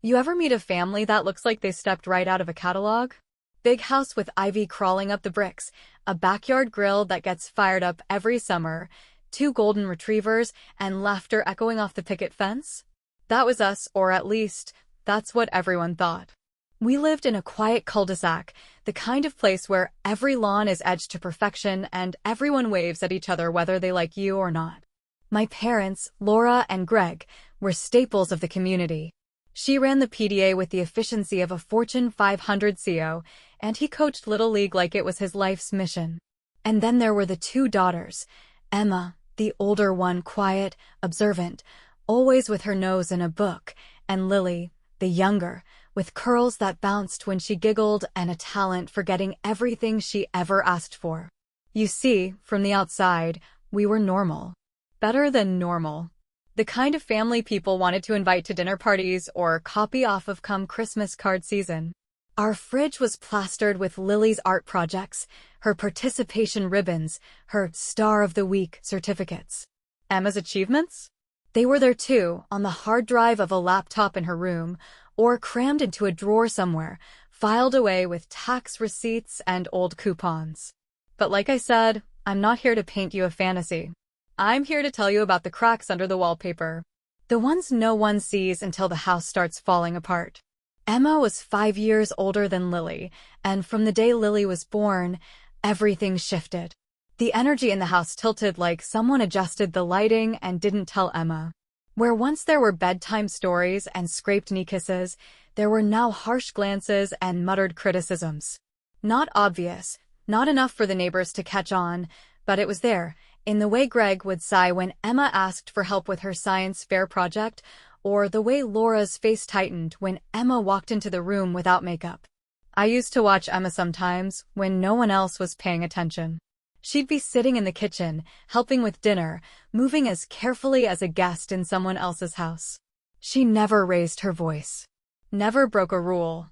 You ever meet a family that looks like they stepped right out of a catalog? Big house with ivy crawling up the bricks, a backyard grill that gets fired up every summer, two golden retrievers, and laughter echoing off the picket fence? That was us, or at least, that's what everyone thought. We lived in a quiet cul-de-sac, the kind of place where every lawn is edged to perfection and everyone waves at each other whether they like you or not. My parents, Laura and Greg, were staples of the community. She ran the PDA with the efficiency of a Fortune 500 CEO, and he coached Little League like it was his life's mission. And then there were the two daughters, Emma, the older one, quiet, observant, always with her nose in a book, and Lily, the younger, with curls that bounced when she giggled and a talent for getting everything she ever asked for. You see, from the outside, we were normal. Better than normal. The kind of family people wanted to invite to dinner parties or copy off of come Christmas card season. Our fridge was plastered with Lily's art projects, her participation ribbons, her Star of the Week certificates. Emma's achievements? They were there too, on the hard drive of a laptop in her room, or crammed into a drawer somewhere, filed away with tax receipts and old coupons. But like I said, I'm not here to paint you a fantasy. I'm here to tell you about the cracks under the wallpaper. The ones no one sees until the house starts falling apart. Emma was 5 years older than Lily, and from the day Lily was born, everything shifted. The energy in the house tilted like someone adjusted the lighting and didn't tell Emma. Where once there were bedtime stories and scraped knee kisses, there were now harsh glances and muttered criticisms. Not obvious, not enough for the neighbors to catch on, but it was there, in the way Greg would sigh when Emma asked for help with her science fair project, or the way Laura's face tightened when Emma walked into the room without makeup. I used to watch Emma sometimes when no one else was paying attention. She'd be sitting in the kitchen, helping with dinner, moving as carefully as a guest in someone else's house. She never raised her voice. Never broke a rule.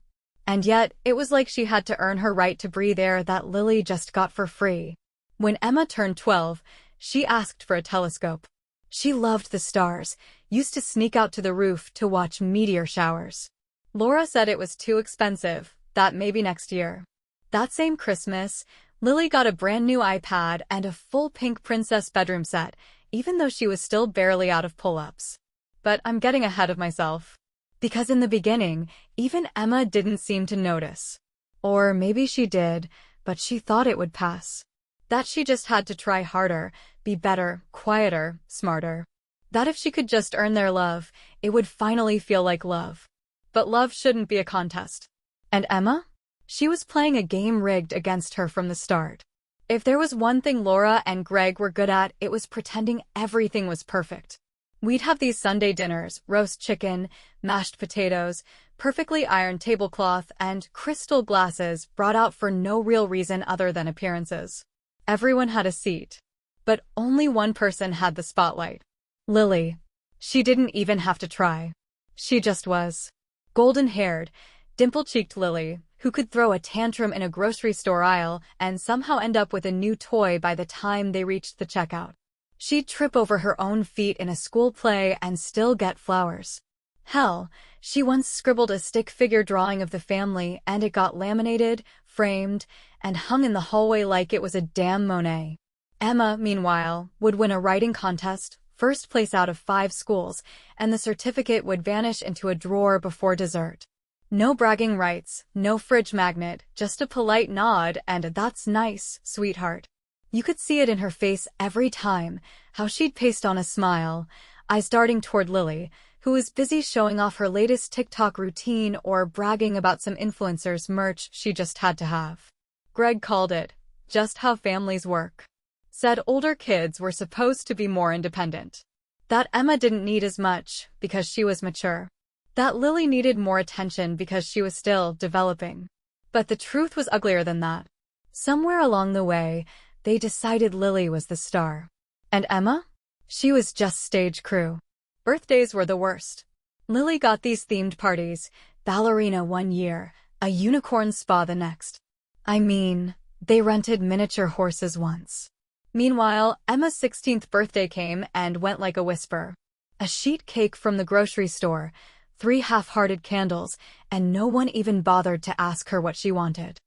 And yet, it was like she had to earn her right to breathe air that Lily just got for free. When Emma turned 12, she asked for a telescope. She loved the stars, used to sneak out to the roof to watch meteor showers. Laura said it was too expensive, that maybe next year. That same Christmas, Lily got a brand new iPad and a full pink princess bedroom set, even though she was still barely out of pull-ups. But I'm getting ahead of myself. Because in the beginning, even Emma didn't seem to notice. Or maybe she did, but she thought it would pass. That she just had to try harder, be better, quieter, smarter. That if she could just earn their love, it would finally feel like love. But love shouldn't be a contest. And Emma? She was playing a game rigged against her from the start. If there was one thing Laura and Greg were good at, it was pretending everything was perfect. We'd have these Sunday dinners, roast chicken, mashed potatoes, perfectly ironed tablecloth, and crystal glasses brought out for no real reason other than appearances. Everyone had a seat. But only one person had the spotlight. Lily. She didn't even have to try. She just was. Golden-haired, dimple-cheeked Lily, who could throw a tantrum in a grocery store aisle and somehow end up with a new toy by the time they reached the checkout. She'd trip over her own feet in a school play and still get flowers. Hell, she once scribbled a stick figure drawing of the family and it got laminated, framed, and hung in the hallway like it was a damn Monet. Emma, meanwhile, would win a writing contest, first place out of 5 schools, and the certificate would vanish into a drawer before dessert. No bragging rights, no fridge magnet, just a polite nod and a "that's nice, sweetheart." You could see it in her face every time, how she'd paste on a smile, eyes darting toward Lily, who was busy showing off her latest TikTok routine or bragging about some influencer's merch she just had to have. Greg called it, just how families work. Said older kids were supposed to be more independent. That Emma didn't need as much because she was mature. That Lily needed more attention because she was still developing. But the truth was uglier than that. Somewhere along the way, they decided Lily was the star. And Emma? She was just stage crew. Birthdays were the worst. Lily got these themed parties, ballerina one year, a unicorn spa the next. I mean, they rented miniature horses once. Meanwhile, Emma's 16th birthday came and went like a whisper. A sheet cake from the grocery store, 3 half-hearted candles, and no one even bothered to ask her what she wanted.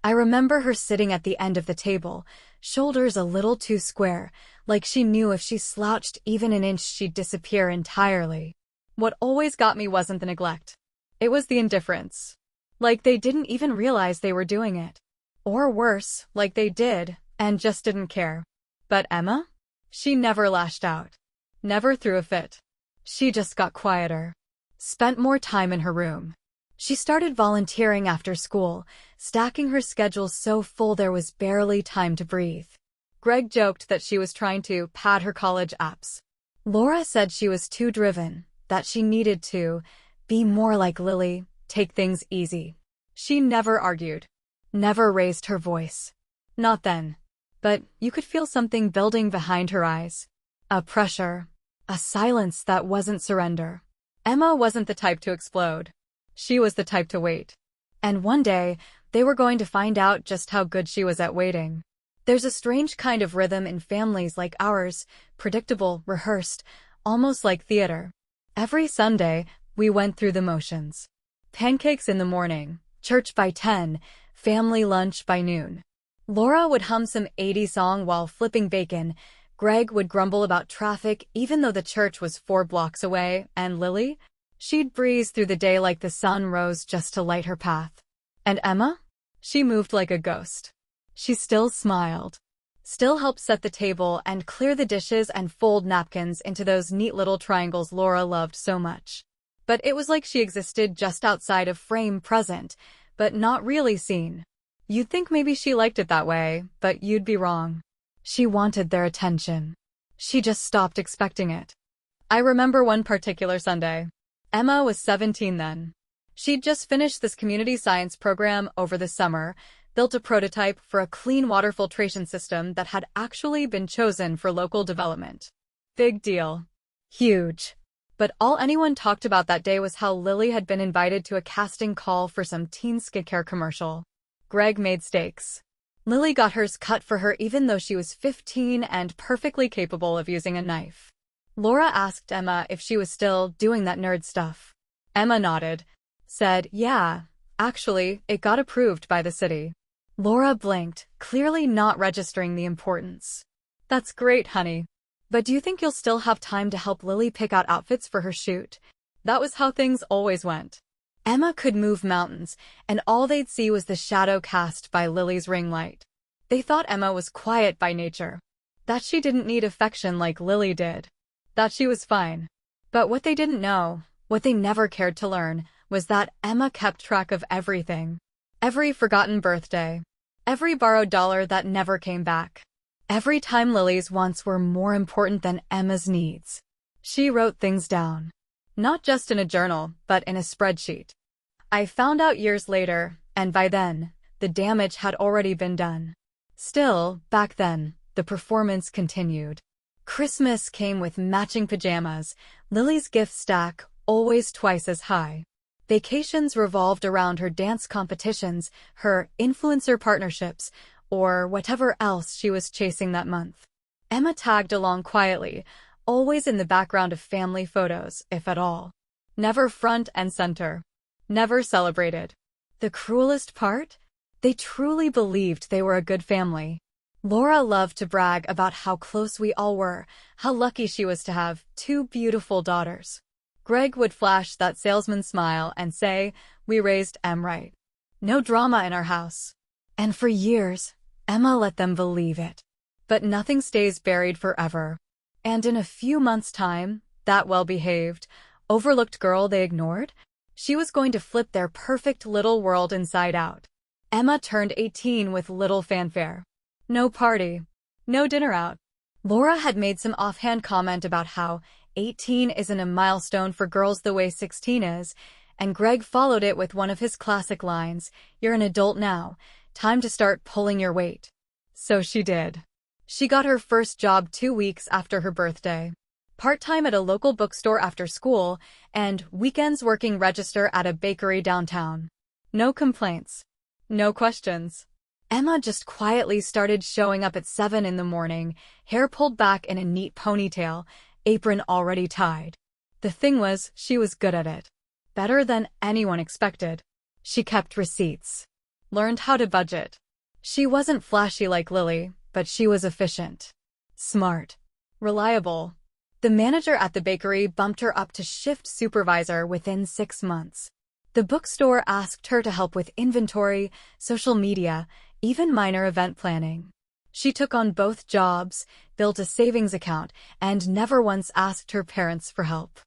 I remember her sitting at the end of the table, shoulders a little too square, like she knew if she slouched even an inch she'd disappear entirely. What always got me wasn't the neglect. It was the indifference. Like they didn't even realize they were doing it. Or worse, like they did, and just didn't care. But Emma? She never lashed out. Never threw a fit. She just got quieter. Spent more time in her room. She started volunteering after school, stacking her schedule so full there was barely time to breathe. Greg joked that she was trying to pad her college apps. Laura said she was too driven, that she needed to be more like Lily, take things easy. She never argued. Never raised her voice. Not then. But you could feel something building behind her eyes. A pressure. A silence that wasn't surrender. Emma wasn't the type to explode. She was the type to wait. And one day, they were going to find out just how good she was at waiting. There's a strange kind of rhythm in families like ours, predictable, rehearsed, almost like theater. Every Sunday, we went through the motions. Pancakes in the morning, church by 10, family lunch by noon. Laura would hum some 80s song while flipping bacon. Greg would grumble about traffic even though the church was 4 blocks away, and Lily? She'd breeze through the day like the sun rose just to light her path. And Emma? She moved like a ghost. She still smiled. Still helped set the table and clear the dishes and fold napkins into those neat little triangles Laura loved so much. But it was like she existed just outside of frame present, but not really seen. You'd think maybe she liked it that way, but you'd be wrong. She wanted their attention. She just stopped expecting it. I remember one particular Sunday. Emma was 17 then. She'd just finished this community science program over the summer, built a prototype for a clean water filtration system that had actually been chosen for local development. Big deal. Huge. But all anyone talked about that day was how Lily had been invited to a casting call for some teen skincare commercial. Greg made steaks. Lily got hers cut for her even though she was 15 and perfectly capable of using a knife. Laura asked Emma if she was still doing that nerd stuff. Emma nodded. Said, yeah, actually, it got approved by the city. Laura blinked, clearly not registering the importance. That's great, honey. But do you think you'll still have time to help Lily pick out outfits for her shoot? That was how things always went. Emma could move mountains, and all they'd see was the shadow cast by Lily's ring light. They thought Emma was quiet by nature. That she didn't need affection like Lily did. That she was fine. But what they didn't know, what they never cared to learn, was that Emma kept track of everything. Every forgotten birthday. Every borrowed dollar that never came back. Every time Lily's wants were more important than Emma's needs. She wrote things down. Not just in a journal, but in a spreadsheet. I found out years later, and by then, the damage had already been done. Still, back then, the performance continued. Christmas came with matching pajamas, Lily's gift stack always twice as high. Vacations revolved around her dance competitions, her influencer partnerships, or whatever else she was chasing that month. Emma tagged along quietly, always in the background of family photos, if at all. Never front and center. Never celebrated. The cruelest part? They truly believed they were a good family. Laura loved to brag about how close we all were, how lucky she was to have 2 beautiful daughters. Greg would flash that salesman smile and say, we raised Em right. No drama in our house. And for years, Emma let them believe it. But nothing stays buried forever. And in a few months' time, that well-behaved, overlooked girl they ignored, she was going to flip their perfect little world inside out. Emma turned 18 with little fanfare. No party. No dinner out. Laura had made some offhand comment about how 18 isn't a milestone for girls the way 16 is, and Greg followed it with one of his classic lines, you're an adult now, time to start pulling your weight. So she did. She got her first job 2 weeks after her birthday. Part-time at a local bookstore after school, and weekends working register at a bakery downtown. No complaints. No questions. Emma just quietly started showing up at 7 in the morning, hair pulled back in a neat ponytail, apron already tied. The thing was, she was good at it. better than anyone expected. She kept receipts, learned how to budget. She wasn't flashy like Lily, but she was efficient, smart, reliable. The manager at the bakery bumped her up to shift supervisor within 6 months. The bookstore asked her to help with inventory, social media, even minor event planning. She took on both jobs, built a savings account, and never once asked her parents for help.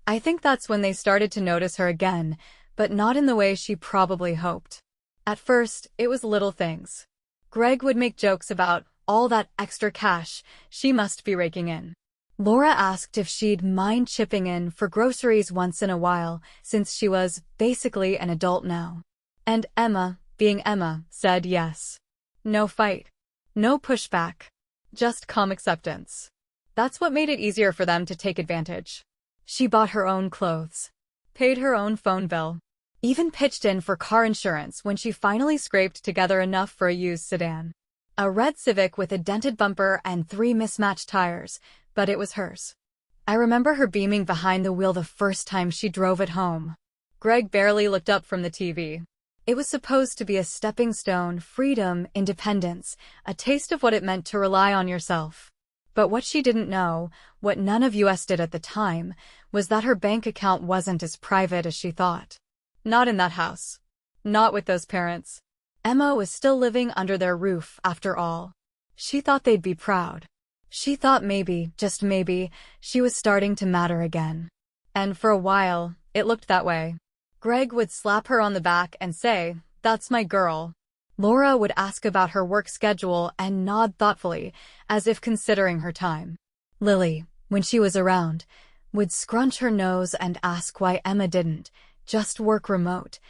I think that's when they started to notice her again, but not in the way she probably hoped. At first, it was little things. Greg would make jokes about all that extra cash she must be raking in. Laura asked if she'd mind chipping in for groceries once in a while, since she was basically an adult now. And Emma, being Emma, said yes. No fight. No pushback. Just calm acceptance. That's what made it easier for them to take advantage. She bought her own clothes, paid her own phone bill, even pitched in for car insurance when she finally scraped together enough for a used sedan. A red Civic with a dented bumper and 3 mismatched tires, but it was hers. I remember her beaming behind the wheel the first time she drove it home. Greg barely looked up from the TV. It was supposed to be a stepping stone, freedom, independence, a taste of what it meant to rely on yourself. But what she didn't know, what none of us did at the time, was that her bank account wasn't as private as she thought. Not in that house. Not with those parents. Emma was still living under their roof, after all. She thought they'd be proud. She thought maybe, just maybe, she was starting to matter again. And for a while, it looked that way. Greg would slap her on the back and say, "That's my girl." Laura would ask about her work schedule and nod thoughtfully, as if considering her time. Lily, when she was around, would scrunch her nose and ask why Emma didn't just work remote,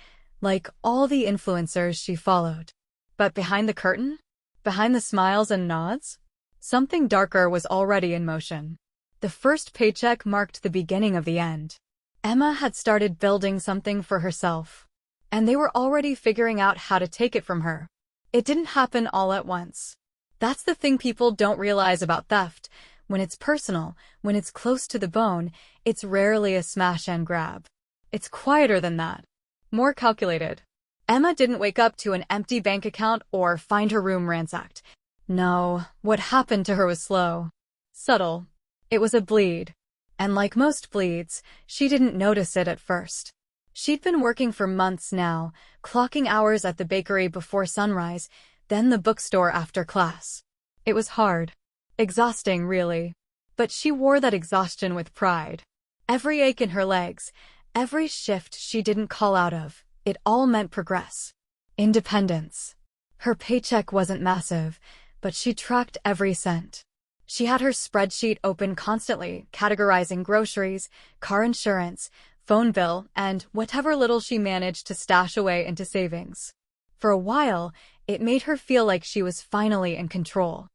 like all the influencers she followed. But behind the curtain? Behind the smiles and nods? Something darker was already in motion. The first paycheck marked the beginning of the end. Emma had started building something for herself, and they were already figuring out how to take it from her. It didn't happen all at once. That's the thing people don't realize about theft. When it's personal, when it's close to the bone, it's rarely a smash and grab. It's quieter than that. More calculated. Emma didn't wake up to an empty bank account or find her room ransacked. No, what happened to her was slow. Subtle. It was a bleed. And like most bleeds, she didn't notice it at first. She'd been working for months now, clocking hours at the bakery before sunrise, then the bookstore after class. It was hard. Exhausting, really. But she wore that exhaustion with pride. Every ache in her legs, every shift she didn't call out of, it all meant progress. Independence. Her paycheck wasn't massive, but she tracked every cent. She had her spreadsheet open constantly, categorizing groceries, car insurance, phone bill, and whatever little she managed to stash away into savings. For a while, it made her feel like she was finally in control.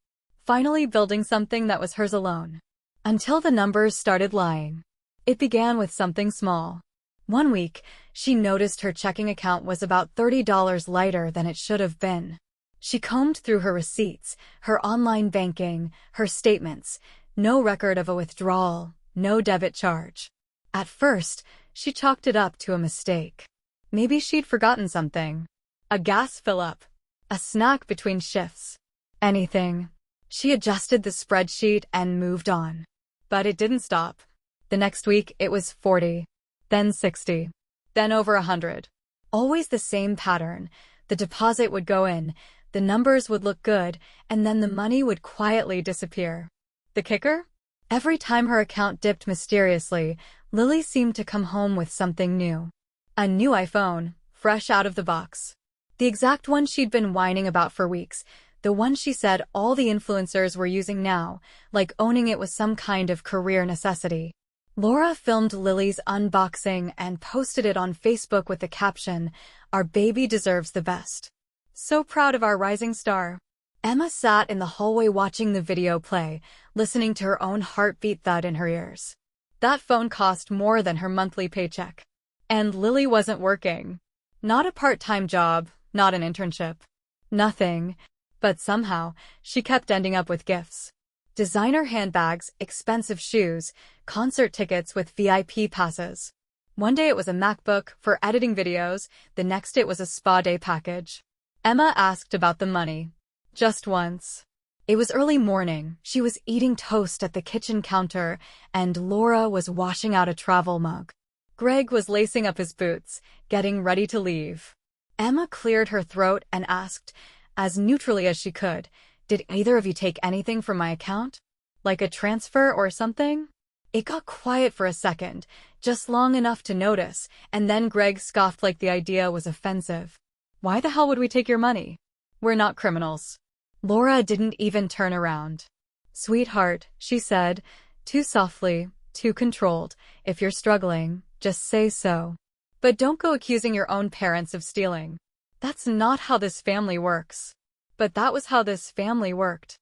Finally building something that was hers alone. Until the numbers started lying. It began with something small. One week, she noticed her checking account was about $30 lighter than it should have been. She combed through her receipts, her online banking, her statements. No record of a withdrawal, no debit charge. At first, she chalked it up to a mistake. Maybe she'd forgotten something. A gas fill-up. A snack between shifts. Anything. She adjusted the spreadsheet and moved on. But it didn't stop. The next week, it was 40. Then 60. Then over 100. Always the same pattern. The deposit would go in, the numbers would look good, and then the money would quietly disappear. The kicker? Every time her account dipped mysteriously, Lily seemed to come home with something new. A new iPhone, fresh out of the box. The exact one she'd been whining about for weeks, the one she said all the influencers were using now, like owning it was some kind of career necessity. Laura filmed Lily's unboxing and posted it on Facebook with the caption, "Our baby deserves the best." So proud of our rising star. Emma sat in the hallway watching the video play, listening to her own heartbeat thud in her ears. That phone cost more than her monthly paycheck. And Lily wasn't working. Not a part-time job, not an internship. Nothing. But somehow, she kept ending up with gifts. Designer handbags, expensive shoes, concert tickets with VIP passes. One day it was a MacBook for editing videos, the next it was a spa day package. Emma asked about the money. Just once. It was early morning, she was eating toast at the kitchen counter, and Laura was washing out a travel mug. Greg was lacing up his boots, getting ready to leave. Emma cleared her throat and asked, as neutrally as she could, "Did either of you take anything from my account? Like a transfer or something?" It got quiet for a second, just long enough to notice, and then Greg scoffed like the idea was offensive. "Why the hell would we take your money? We're not criminals." Laura didn't even turn around. "Sweetheart," she said, too softly, too controlled, "if you're struggling, just say so. But don't go accusing your own parents of stealing. That's not how this family works." But that was how this family worked.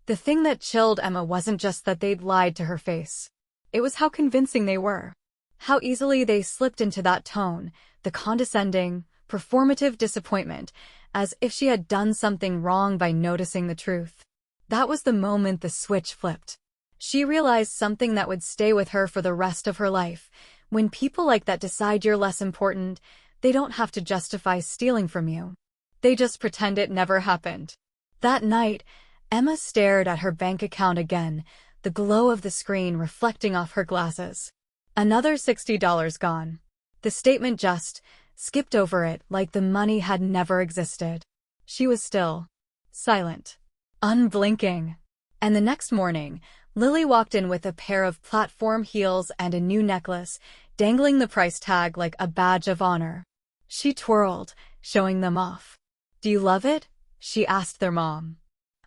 The thing that chilled Emma wasn't just that they'd lied to her face. It was how convincing they were. How easily they slipped into that tone, the condescending, performative disappointment, as if she had done something wrong by noticing the truth. That was the moment the switch flipped. She realized something that would stay with her for the rest of her life. When people like that decide you're less important, they don't have to justify stealing from you. They just pretend it never happened. That night, Emma stared at her bank account again, the glow of the screen reflecting off her glasses. Another $60 gone. The statement just skipped over it like the money had never existed. She was still, silent, unblinking. And the next morning, Lily walked in with a pair of platform heels and a new necklace, dangling the price tag like a badge of honor. She twirled, showing them off. "Do you love it?" she asked their mom.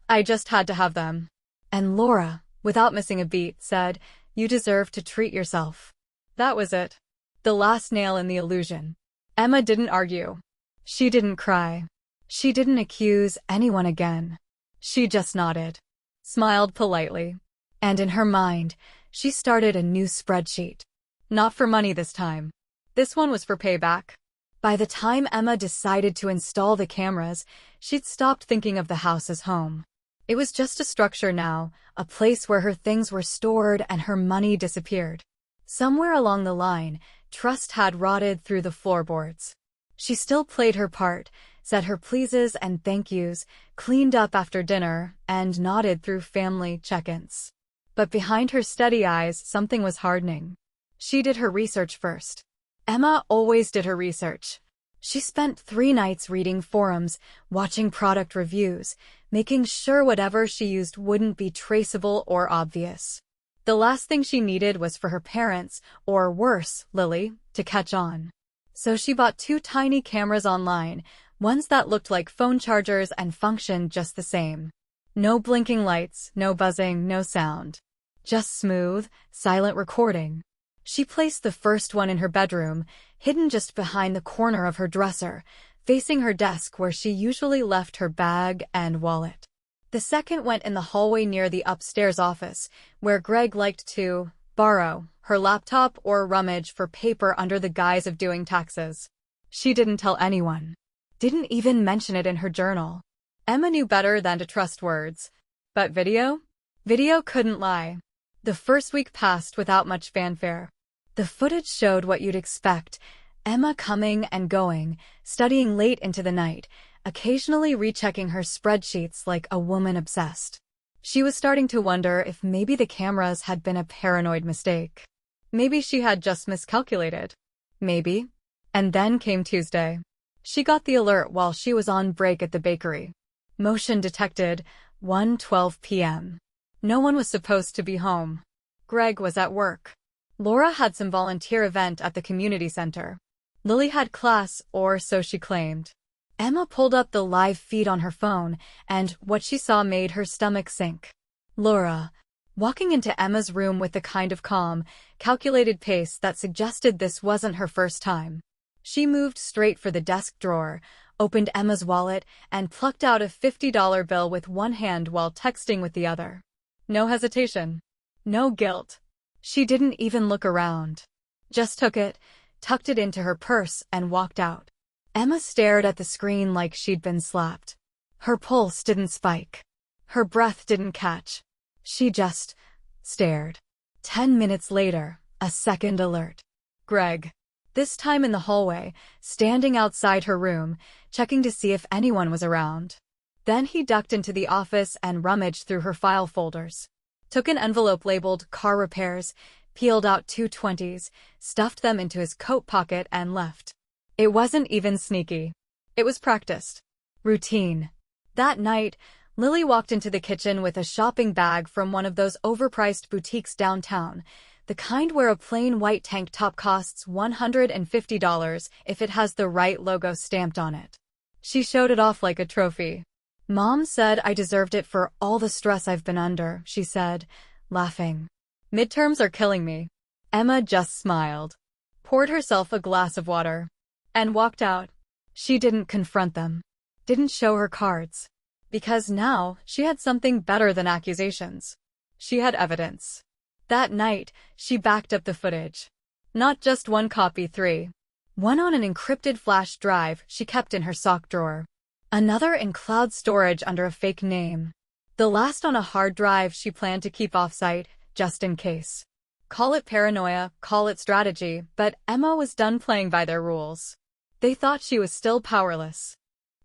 "I just had to have them." And Laura, without missing a beat, said, "You deserve to treat yourself." That was it. The last nail in the illusion. Emma didn't argue. She didn't cry. She didn't accuse anyone again. She just nodded, smiled politely. And in her mind, she started a new spreadsheet. Not for money this time. This one was for payback. By the time Emma decided to install the cameras, she'd stopped thinking of the house as home. It was just a structure now, a place where her things were stored and her money disappeared. Somewhere along the line, trust had rotted through the floorboards. She still played her part, said her pleases and thank yous, cleaned up after dinner, and nodded through family check-ins. But behind her steady eyes, something was hardening. She did her research first. Emma always did her research. She spent 3 nights reading forums, watching product reviews, making sure whatever she used wouldn't be traceable or obvious. The last thing she needed was for her parents, or worse, Lily, to catch on. So she bought 2 tiny cameras online, ones that looked like phone chargers and functioned just the same. No blinking lights, no buzzing, no sound. Just smooth, silent recording. She placed the first one in her bedroom, hidden just behind the corner of her dresser, facing her desk where she usually left her bag and wallet. The second went in the hallway near the upstairs office, where Greg liked to borrow her laptop or rummage for paper under the guise of doing taxes. She didn't tell anyone. Didn't even mention it in her journal. Emma knew better than to trust words. But video? Video couldn't lie. The first week passed without much fanfare. The footage showed what you'd expect: Emma coming and going, studying late into the night, occasionally rechecking her spreadsheets like a woman obsessed. She was starting to wonder if maybe the cameras had been a paranoid mistake. Maybe she had just miscalculated. Maybe. And then came Tuesday. She got the alert while she was on break at the bakery. Motion detected, 1:12 p.m. No one was supposed to be home. Greg was at work. Laura had some volunteer event at the community center. Lily had class, or so she claimed. Emma pulled up the live feed on her phone, and what she saw made her stomach sink. Laura, walking into Emma's room with the kind of calm, calculated pace that suggested this wasn't her first time. She moved straight for the desk drawer, opened Emma's wallet, and plucked out a $50 bill with one hand while texting with the other. No hesitation. No guilt. She didn't even look around. Just took it, tucked it into her purse, and walked out. Emma stared at the screen like she'd been slapped. Her pulse didn't spike. Her breath didn't catch. She just stared. 10 minutes later, a second alert. Greg. this time in the hallway, standing outside her room, checking to see if anyone was around. Then he ducked into the office and rummaged through her file folders. Took an envelope labeled car repairs, peeled out 220s, stuffed them into his coat pocket and left. It wasn't even sneaky. It was practiced. Routine. That night, Lily walked into the kitchen with a shopping bag from one of those overpriced boutiques downtown, the kind where a plain white tank top costs $150 if it has the right logo stamped on it. She showed it off like a trophy. "Mom said I deserved it for all the stress I've been under," she said, laughing. "Midterms are killing me." Emma just smiled, poured herself a glass of water, and walked out. She didn't confront them, didn't show her cards, because now she had something better than accusations. She had evidence. That night, she backed up the footage. Not just one copy, 3. One on an encrypted flash drive she kept in her sock drawer. Another in cloud storage under a fake name. The last on a hard drive she planned to keep off-site, just in case. Call it paranoia, call it strategy, but Emma was done playing by their rules. They thought she was still powerless.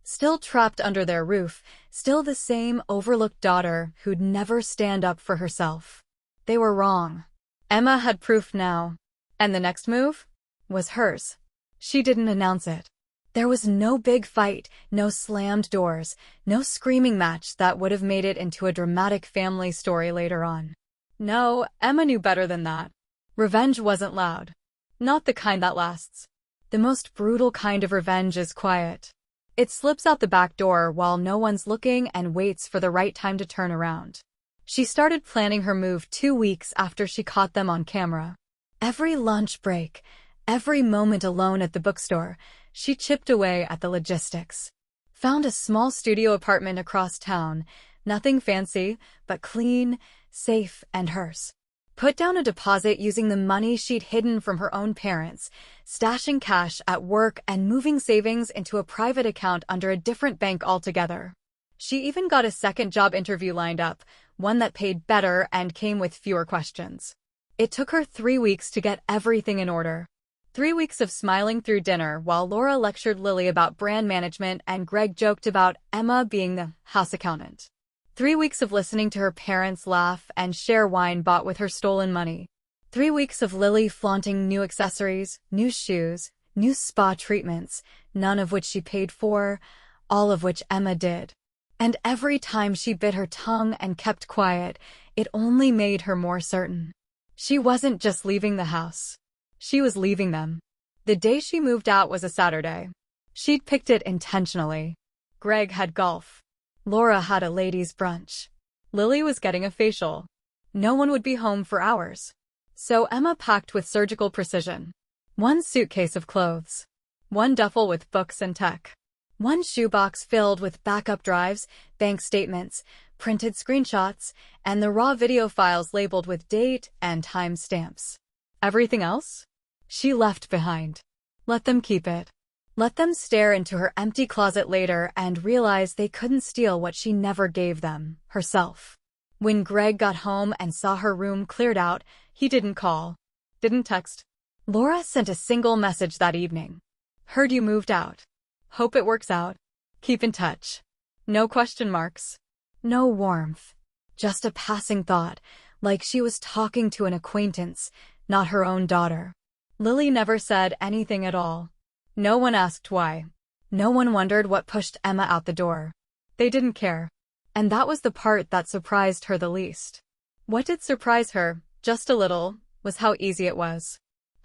Still trapped under their roof, still the same overlooked daughter who'd never stand up for herself. They were wrong. Emma had proof now. And the next move was hers. She didn't announce it. There was no big fight, no slammed doors, no screaming match that would have made it into a dramatic family story later on. No, Emma knew better than that. Revenge wasn't loud. Not the kind that lasts. The most brutal kind of revenge is quiet. It slips out the back door while no one's looking and waits for the right time to turn around. She started planning her move 2 weeks after she caught them on camera. Every lunch break, every moment alone at the bookstore, she chipped away at the logistics. Found a small studio apartment across town, nothing fancy, but clean, safe, and hers. Put down a deposit using the money she'd hidden from her own parents, stashing cash at work and moving savings into a private account under a different bank altogether. She even got a second job interview lined up, one that paid better and came with fewer questions. It took her 3 weeks to get everything in order. 3 weeks of smiling through dinner while Laura lectured Lily about brand management and Greg joked about Emma being the house accountant. 3 weeks of listening to her parents laugh and share wine bought with her stolen money. 3 weeks of Lily flaunting new accessories, new shoes, new spa treatments, none of which she paid for, all of which Emma did. And every time she bit her tongue and kept quiet, it only made her more certain. She wasn't just leaving the house. She was leaving them. The day she moved out was a Saturday. She'd picked it intentionally. Greg had golf. Laura had a ladies' brunch. Lily was getting a facial. No one would be home for hours. So Emma packed with surgical precision. 1 suitcase of clothes. 1 duffel with books and tech. 1 shoebox filled with backup drives, bank statements, printed screenshots, and the raw video files labeled with date and time stamps. Everything else? She left behind. Let them keep it. Let them stare into her empty closet later and realize they couldn't steal what she never gave them, herself. When Greg got home and saw her room cleared out, he didn't call. Didn't text. Laura sent a single message that evening. "Heard you moved out. Hope it works out. Keep in touch." No question marks. No warmth. Just a passing thought, like she was talking to an acquaintance, not her own daughter. Lily never said anything at all. No one asked why. No one wondered what pushed Emma out the door. They didn't care. And that was the part that surprised her the least. What did surprise her, just a little, was how easy it was.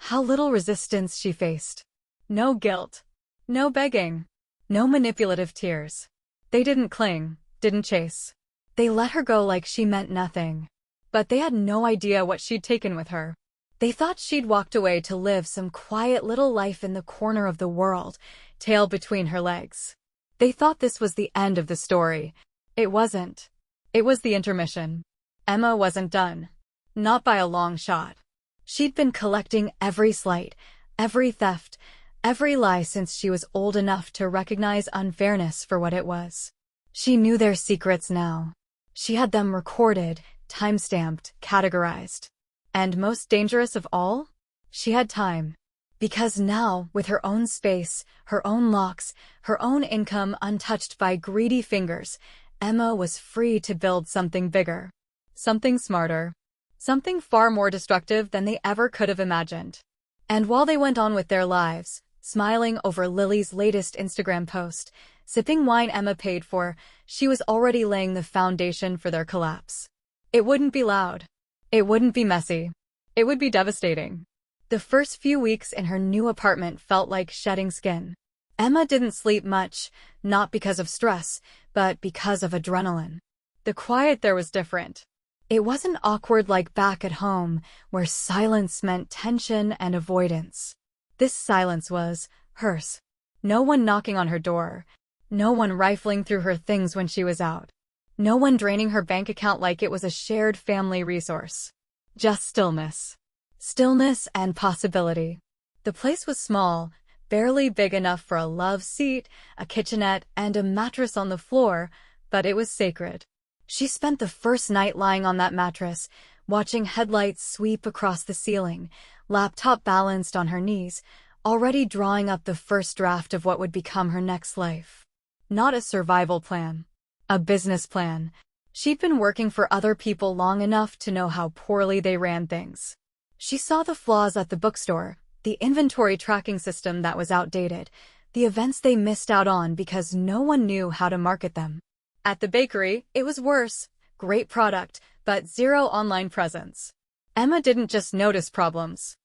How little resistance she faced. No guilt. No begging. No manipulative tears. They didn't cling, didn't chase. They let her go like she meant nothing. But they had no idea what she'd taken with her. They thought she'd walked away to live some quiet little life in the corner of the world, tail between her legs. They thought this was the end of the story. It wasn't. It was the intermission. Emma wasn't done. Not by a long shot. She'd been collecting every slight, every theft, every lie since she was old enough to recognize unfairness for what it was. She knew their secrets now. She had them recorded, time-stamped, categorized. And most dangerous of all, she had time. Because now, with her own space, her own locks, her own income untouched by greedy fingers, Emma was free to build something bigger, something smarter, something far more destructive than they ever could have imagined. And while they went on with their lives, smiling over Lily's latest Instagram post, sipping wine Emma paid for, she was already laying the foundation for their collapse. It wouldn't be loud. It wouldn't be messy. It would be devastating. The first few weeks in her new apartment felt like shedding skin. Emma didn't sleep much, not because of stress, but because of adrenaline. The quiet there was different. It wasn't awkward like back at home, where silence meant tension and avoidance. This silence was hers. No one knocking on her door. No one rifling through her things when she was out. No one draining her bank account like it was a shared family resource. Just stillness. Stillness and possibility. The place was small, barely big enough for a love seat, a kitchenette, and a mattress on the floor, but it was sacred. She spent the first night lying on that mattress, watching headlights sweep across the ceiling, laptop balanced on her knees, already drawing up the first draft of what would become her next life. Not a survival plan. A business plan. She'd been working for other people long enough to know how poorly they ran things. She saw the flaws at the bookstore, the inventory tracking system that was outdated, the events they missed out on because no one knew how to market them. At the bakery, it was worse. Great product, but zero online presence. Emma didn't just notice problems.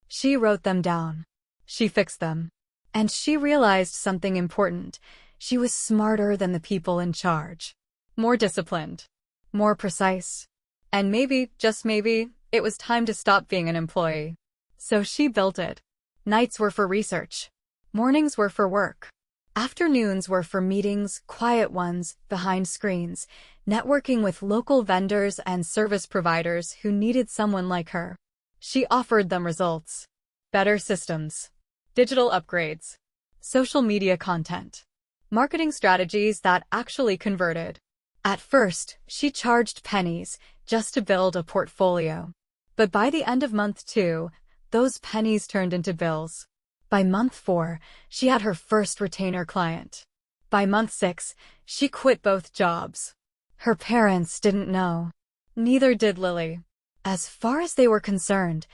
She wrote them down. She fixed them. And she realized something important. She was smarter than the people in charge. More disciplined. More precise. And maybe, just maybe, it was time to stop being an employee. So she built it. Nights were for research. Mornings were for work. Afternoons were for meetings, quiet ones, behind screens, networking with local vendors and service providers who needed someone like her. She offered them results. Better systems. Digital upgrades. Social media content. Marketing strategies that actually converted. At first, she charged pennies just to build a portfolio. But by the end of month 2, those pennies turned into bills. By month 4, she had her first retainer client. By month 6, she quit both jobs. Her parents didn't know. Neither did Lily. As far as they were concerned,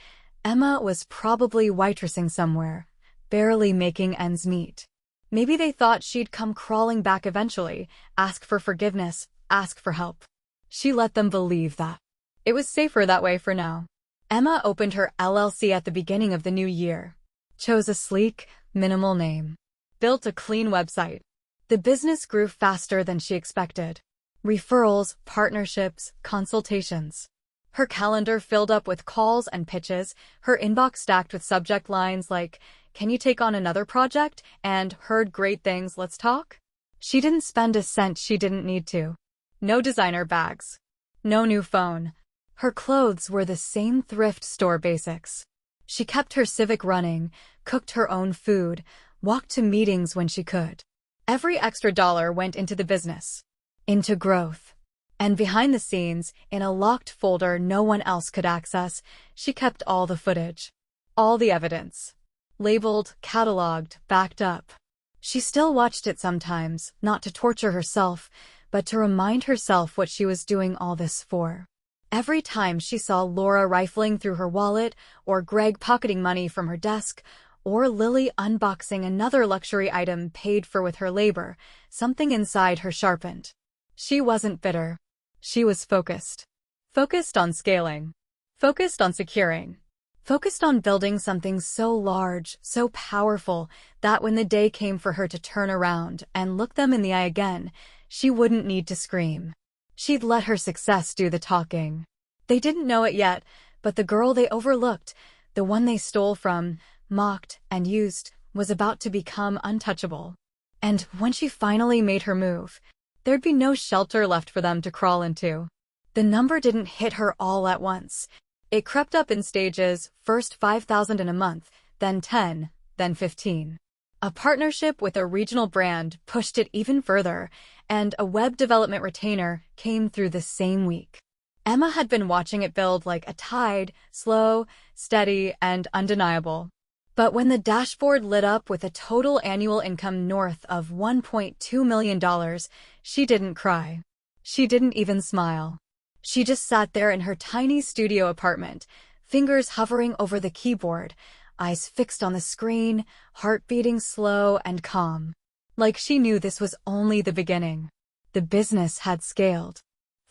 Emma was probably waitressing somewhere, barely making ends meet. Maybe they thought she'd come crawling back eventually, ask for forgiveness, ask for help. She let them believe that. It was safer that way for now. Emma opened her LLC at the beginning of the new year. Chose a sleek, minimal name. Built a clean website. The business grew faster than she expected. Referrals, partnerships, consultations. Her calendar filled up with calls and pitches, her inbox stacked with subject lines like, "Can you take on another project?" and "Heard great things, let's talk?" She didn't spend a cent she didn't need to. No designer bags. No new phone. Her clothes were the same thrift store basics. She kept her Civic running, cooked her own food, walked to meetings when she could. Every extra dollar went into the business. Into growth. And behind the scenes, in a locked folder no one else could access, she kept all the footage. All the evidence. Labeled, cataloged, backed up. She still watched it sometimes, not to torture herself, but to remind herself what she was doing all this for. Every time she saw Laura rifling through her wallet, or Greg pocketing money from her desk, or Lily unboxing another luxury item paid for with her labor, something inside her sharpened. She wasn't bitter. She was focused. Focused on scaling. Focused on securing. Focused on building something so large, so powerful, that when the day came for her to turn around and look them in the eye again, she wouldn't need to scream. She'd let her success do the talking. They didn't know it yet, but the girl they overlooked, the one they stole from, mocked, and used, was about to become untouchable. And when she finally made her move, there'd be no shelter left for them to crawl into. The number didn't hit her all at once. It crept up in stages, first 5,000 in a month, then 10, then 15. A partnership with a regional brand pushed it even further, and a web development retainer came through the same week. Emma had been watching it build like a tide, slow, steady, and undeniable. But when the dashboard lit up with a total annual income north of $1.2 million, she didn't cry. She didn't even smile. She just sat there in her tiny studio apartment, fingers hovering over the keyboard, eyes fixed on the screen, heart beating slow and calm. Like she knew this was only the beginning. The business had scaled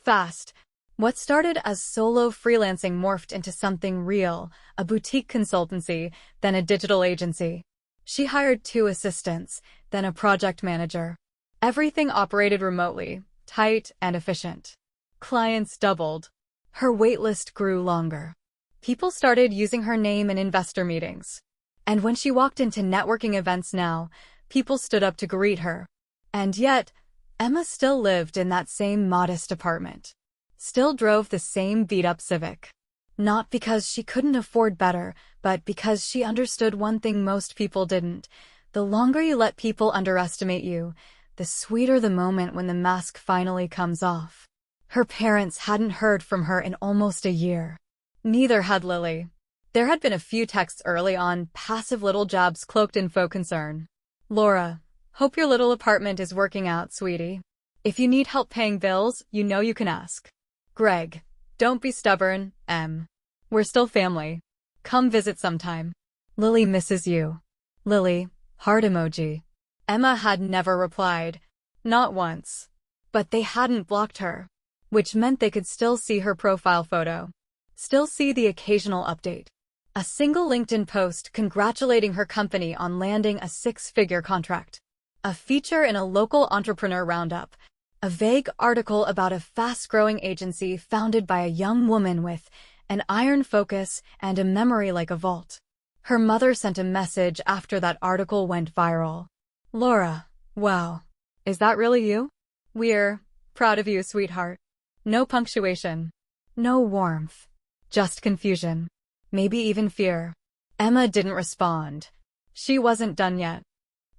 fast. What started as solo freelancing morphed into something real, a boutique consultancy, then a digital agency. She hired 2 assistants, then a project manager. Everything operated remotely, tight and efficient. Clients doubled. Her waitlist grew longer. People started using her name in investor meetings. And when she walked into networking events now, people stood up to greet her. And yet, Emma still lived in that same modest apartment. Still drove the same beat-up Civic. Not because she couldn't afford better, but because she understood one thing most people didn't. The longer you let people underestimate you, the sweeter the moment when the mask finally comes off. Her parents hadn't heard from her in almost a year. Neither had Lily. There had been a few texts early on, passive little jabs cloaked in faux concern. Laura, hope your little apartment is working out, sweetie. If you need help paying bills, you know you can ask. Greg, don't be stubborn, Em. We're still family. Come visit sometime. Lily misses you. Lily, heart emoji. Emma had never replied. Not once. But they hadn't blocked her. Which meant they could still see her profile photo. Still see the occasional update. A single LinkedIn post congratulating her company on landing a 6-figure contract. A feature in a local entrepreneur roundup. A vague article about a fast-growing agency founded by a young woman with an iron focus and a memory like a vault. Her mother sent a message after that article went viral. Laura, wow. Is that really you? We're proud of you, sweetheart. No punctuation. No warmth. Just confusion. Maybe even fear. Emma didn't respond. She wasn't done yet.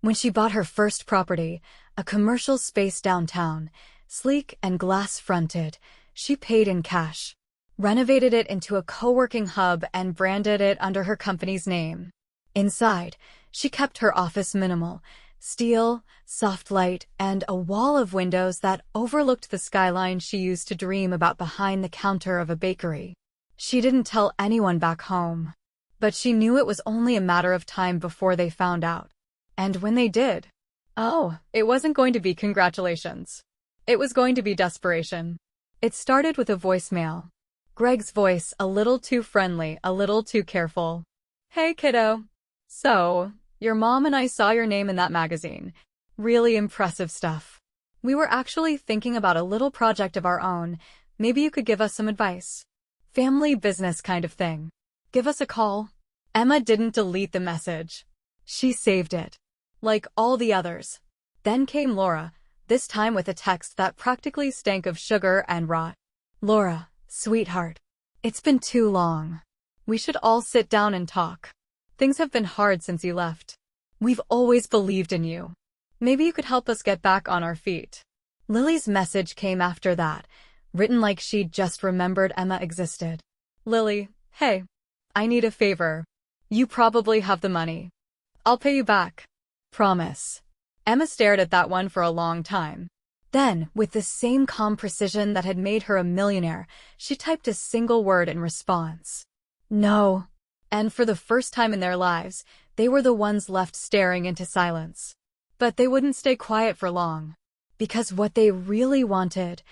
When she bought her first property, a commercial space downtown, sleek and glass-fronted, she paid in cash, renovated it into a co-working hub and branded it under her company's name. Inside, she kept her office minimal, steel, soft light, and a wall of windows that overlooked the skyline she used to dream about behind the counter of a bakery. She didn't tell anyone back home, but she knew it was only a matter of time before they found out. And when they did, oh, it wasn't going to be congratulations. It was going to be desperation. It started with a voicemail. Greg's voice, a little too friendly, a little too careful. Hey, kiddo. So, your mom and I saw your name in that magazine. Really impressive stuff. We were actually thinking about a little project of our own. Maybe you could give us some advice. Family business kind of thing. Give us a call. Emma didn't delete the message. She saved it. Like all the others. Then came Laura, this time with a text that practically stank of sugar and rot. Laura, sweetheart. It's been too long. We should all sit down and talk. Things have been hard since you left. We've always believed in you. Maybe you could help us get back on our feet. Lily's message came after that, written like she'd just remembered Emma existed. Lily, hey. I need a favor. You probably have the money. I'll pay you back. Promise. Emma stared at that one for a long time. Then, with the same calm precision that had made her a millionaire, she typed a single word in response. No. And for the first time in their lives, they were the ones left staring into silence. But they wouldn't stay quiet for long. Because what they really wanted,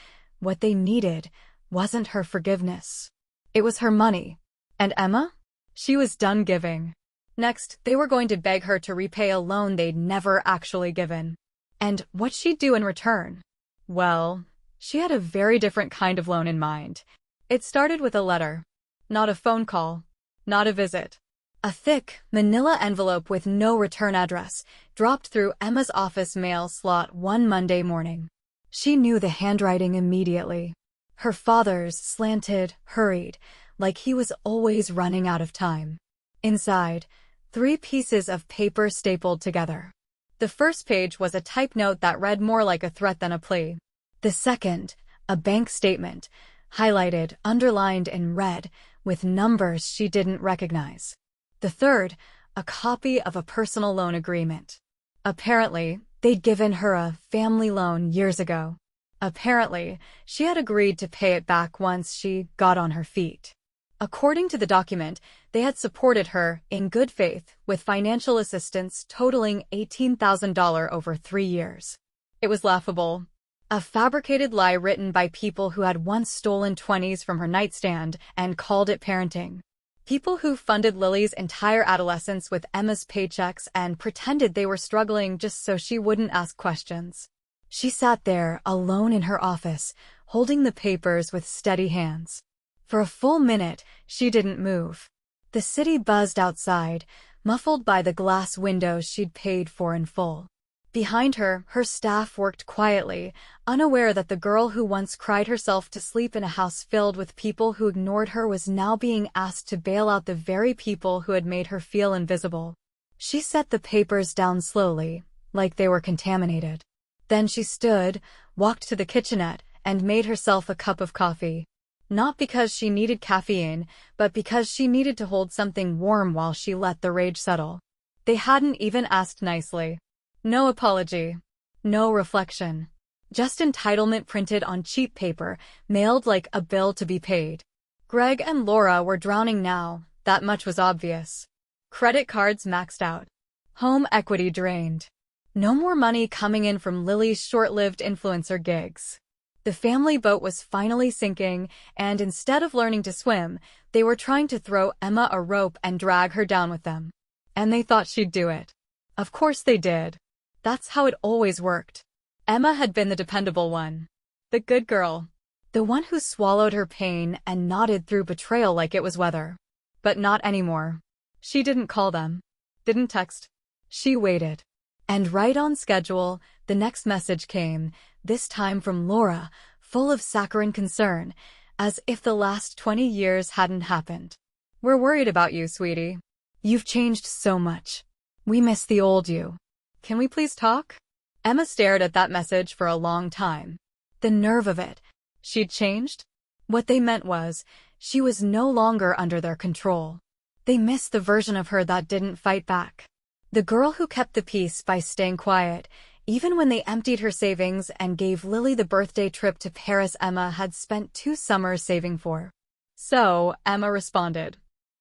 what they needed, wasn't her forgiveness. It was her money. And Emma? She was done giving. Next, they were going to beg her to repay a loan they'd never actually given. And what'd she do in return? Well, she had a very different kind of loan in mind. It started with a letter. Not a phone call. Not a visit. A thick, manila envelope with no return address dropped through Emma's office mail slot one Monday morning. She knew the handwriting immediately. Her father's slanted, hurried, like he was always running out of time. Inside, 3 pieces of paper stapled together. The first page was a type note that read more like a threat than a plea. The second, a bank statement, highlighted, underlined in red, with numbers she didn't recognize. The third, a copy of a personal loan agreement. Apparently, they'd given her a family loan years ago. Apparently, she had agreed to pay it back once she got on her feet. According to the document, they had supported her in good faith with financial assistance totaling $18,000 over 3 years. It was laughable. A fabricated lie written by people who had once stolen 20s from her nightstand and called it parenting. People who funded Lily's entire adolescence with Emma's paychecks and pretended they were struggling just so she wouldn't ask questions. She sat there, alone in her office, holding the papers with steady hands. For a full minute, she didn't move. The city buzzed outside, muffled by the glass windows she'd paid for in full. Behind her, her staff worked quietly, unaware that the girl who once cried herself to sleep in a house filled with people who ignored her was now being asked to bail out the very people who had made her feel invisible. She set the papers down slowly, like they were contaminated. Then she stood, walked to the kitchenette, and made herself a cup of coffee. Not because she needed caffeine, but because she needed to hold something warm while she let the rage settle. They hadn't even asked nicely. No apology. No reflection. Just entitlement printed on cheap paper, mailed like a bill to be paid. Greg and Laura were drowning now, that much was obvious. Credit cards maxed out. Home equity drained. No more money coming in from Lily's short-lived influencer gigs. The family boat was finally sinking, and instead of learning to swim, they were trying to throw Emma a rope and drag her down with them. And they thought she'd do it. Of course they did. That's how it always worked. Emma had been the dependable one. The good girl. The one who swallowed her pain and nodded through betrayal like it was weather. But not anymore. She didn't call them. Didn't text. She waited. And right on schedule, the next message came, this time from Laura, full of saccharine concern, as if the last 20 years hadn't happened. We're worried about you, sweetie. You've changed so much. We miss the old you. Can we please talk? Emma stared at that message for a long time. The nerve of it. She'd changed? What they meant was, she was no longer under their control. They missed the version of her that didn't fight back. The girl who kept the peace by staying quiet, even when they emptied her savings and gave Lily the birthday trip to Paris Emma had spent 2 summers saving for. So, Emma responded.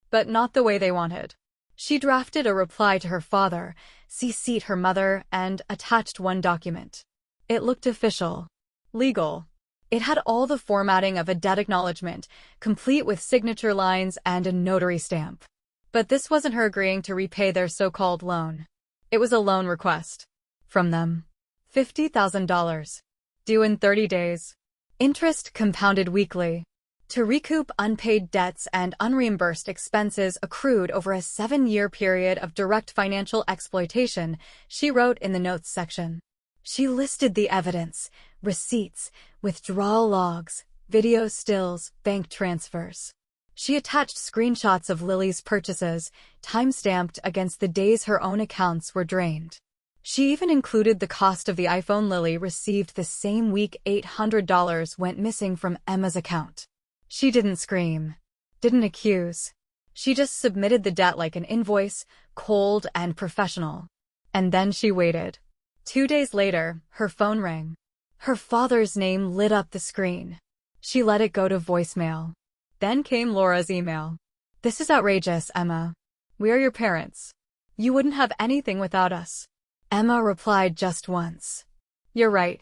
But not the way they wanted. She drafted a reply to her father, CC'd her mother, and attached one document. It looked official. Legal. It had all the formatting of a debt acknowledgement, complete with signature lines and a notary stamp. But this wasn't her agreeing to repay their so-called loan. It was a loan request. From them. $50,000. Due in 30 days. Interest compounded weekly. To recoup unpaid debts and unreimbursed expenses accrued over a 7-year period of direct financial exploitation, she wrote in the notes section. She listed the evidence, receipts, withdrawal logs, video stills, bank transfers. She attached screenshots of Lily's purchases, time-stamped against the days her own accounts were drained. She even included the cost of the iPhone Lily received the same week. $800 went missing from Emma's account. She didn't scream. Didn't accuse. She just submitted the debt like an invoice, cold and professional. And then she waited. 2 days later, her phone rang. Her father's name lit up the screen. She let it go to voicemail. Then came Laura's email. This is outrageous, Emma. We are your parents. You wouldn't have anything without us. Emma replied just once. You're right.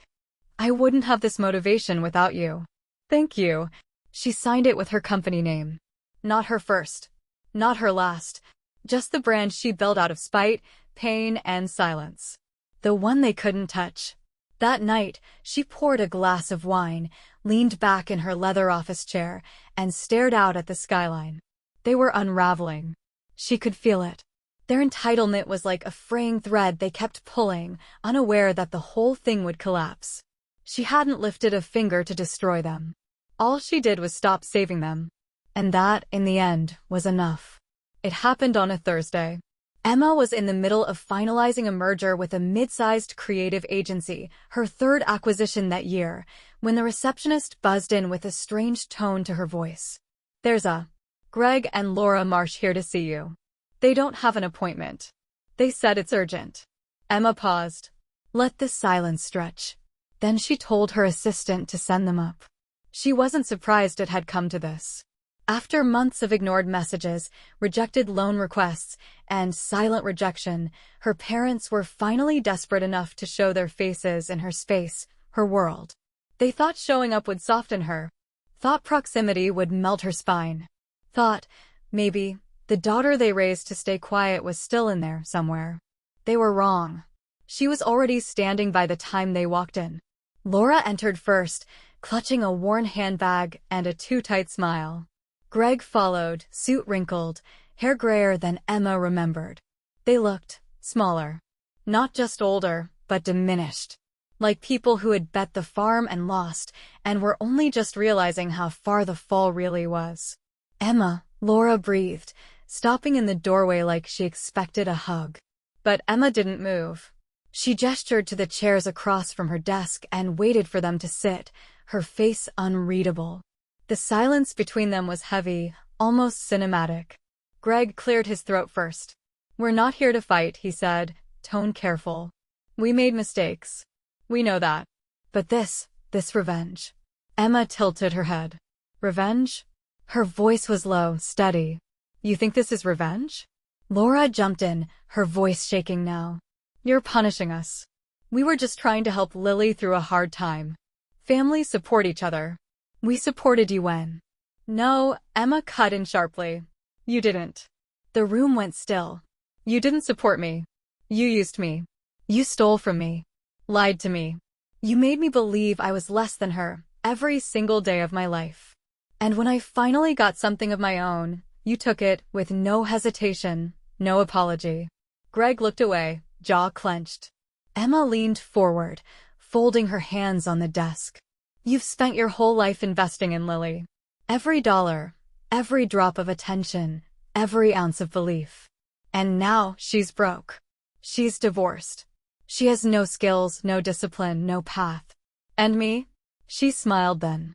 I wouldn't have this motivation without you. Thank you. She signed it with her company name. Not her first. Not her last. Just the brand she built out of spite, pain, and silence. The one they couldn't touch. That night, she poured a glass of wine, leaned back in her leather office chair, and stared out at the skyline. They were unraveling. She could feel it. Their entitlement was like a fraying thread they kept pulling, unaware that the whole thing would collapse. She hadn't lifted a finger to destroy them. All she did was stop saving them. And that, in the end, was enough. It happened on a Thursday. Emma was in the middle of finalizing a merger with a mid-sized creative agency, her 3rd acquisition that year, when the receptionist buzzed in with a strange tone to her voice. There's a Greg and Laura Marsh here to see you. They don't have an appointment. They said it's urgent. Emma paused. Let the silence stretch. Then she told her assistant to send them up. She wasn't surprised it had come to this. After months of ignored messages, rejected loan requests, and silent rejection, her parents were finally desperate enough to show their faces in her space, her world. They thought showing up would soften her. Thought proximity would melt her spine. Thought, maybe, the daughter they raised to stay quiet was still in there somewhere. They were wrong. She was already standing by the time they walked in. Laura entered first, clutching a worn handbag and a too-tight smile. Greg followed, suit wrinkled, hair grayer than Emma remembered. They looked smaller. Not just older, but diminished. Like people who had bet the farm and lost, and were only just realizing how far the fall really was. Emma, Laura breathed, stopping in the doorway like she expected a hug. But Emma didn't move. She gestured to the chairs across from her desk and waited for them to sit, her face unreadable. The silence between them was heavy, almost cinematic. Greg cleared his throat first. We're not here to fight, he said, tone careful. We made mistakes. We know that. But this revenge. Emma tilted her head. Revenge? Her voice was low, steady. You think this is revenge? Laura jumped in, her voice shaking now. You're punishing us. We were just trying to help Lily through a hard time. Families support each other. We supported you when. No, Emma cut in sharply. You didn't. The room went still. You didn't support me. You used me. You stole from me. Lied to me. You made me believe I was less than her, every single day of my life. And when I finally got something of my own, you took it with no hesitation, no apology. Greg looked away, jaw clenched. Emma leaned forward, folding her hands on the desk. You've spent your whole life investing in Lily. Every dollar, every drop of attention, every ounce of belief. And now she's broke. She's divorced. She has no skills, no discipline, no path. And me? She smiled then.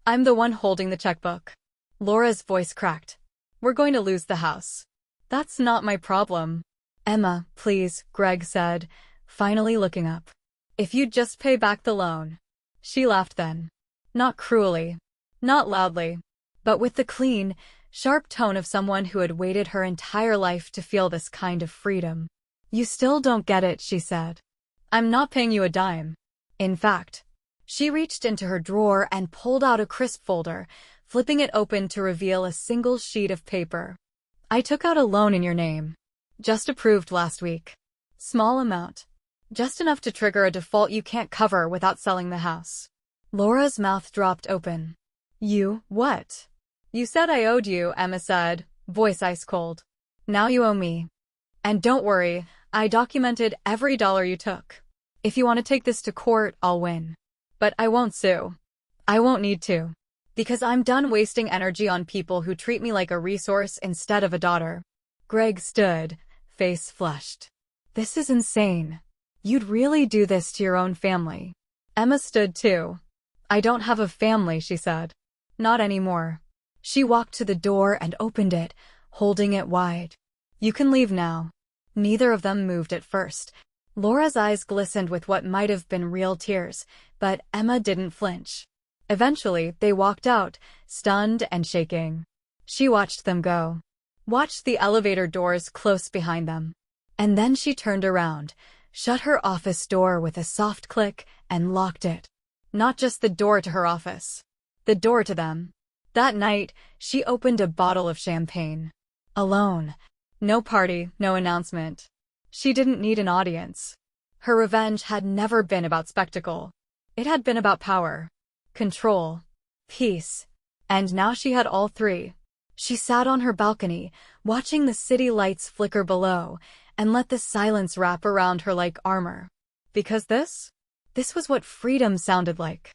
I'm the one holding the checkbook. Laura's voice cracked. We're going to lose the house. That's not my problem. Emma, please, Greg said, finally looking up. If you'd just pay back the loan. She laughed then. Not cruelly. Not loudly. But with the clean, sharp tone of someone who had waited her entire life to feel this kind of freedom. You still don't get it, she said. I'm not paying you a dime. In fact, she reached into her drawer and pulled out a crisp folder, flipping it open to reveal a single sheet of paper. I took out a loan in your name. Just approved last week. Small amount. Just enough to trigger a default you can't cover without selling the house. Laura's mouth dropped open. You, what? You said I owed you, Emma said, voice ice cold. Now you owe me. And don't worry, I documented every dollar you took. If you want to take this to court, I'll win. But I won't sue. I won't need to. Because I'm done wasting energy on people who treat me like a resource instead of a daughter. Greg stood, face flushed. This is insane. You'd really do this to your own family. Emma stood too. I don't have a family, she said. Not anymore. She walked to the door and opened it, holding it wide. You can leave now. Neither of them moved at first. Laura's eyes glistened with what might have been real tears, but Emma didn't flinch. Eventually, they walked out, stunned and shaking. She watched them go. Watched the elevator doors close behind them. And then she turned around, shut her office door with a soft click, and locked it. Not just the door to her office. The door to them. That night, she opened a bottle of champagne. Alone. No party, no announcement. She didn't need an audience. Her revenge had never been about spectacle. It had been about power, control, peace. And now she had all three. She sat on her balcony, watching the city lights flicker below, and let the silence wrap around her like armor. Because this was what freedom sounded like.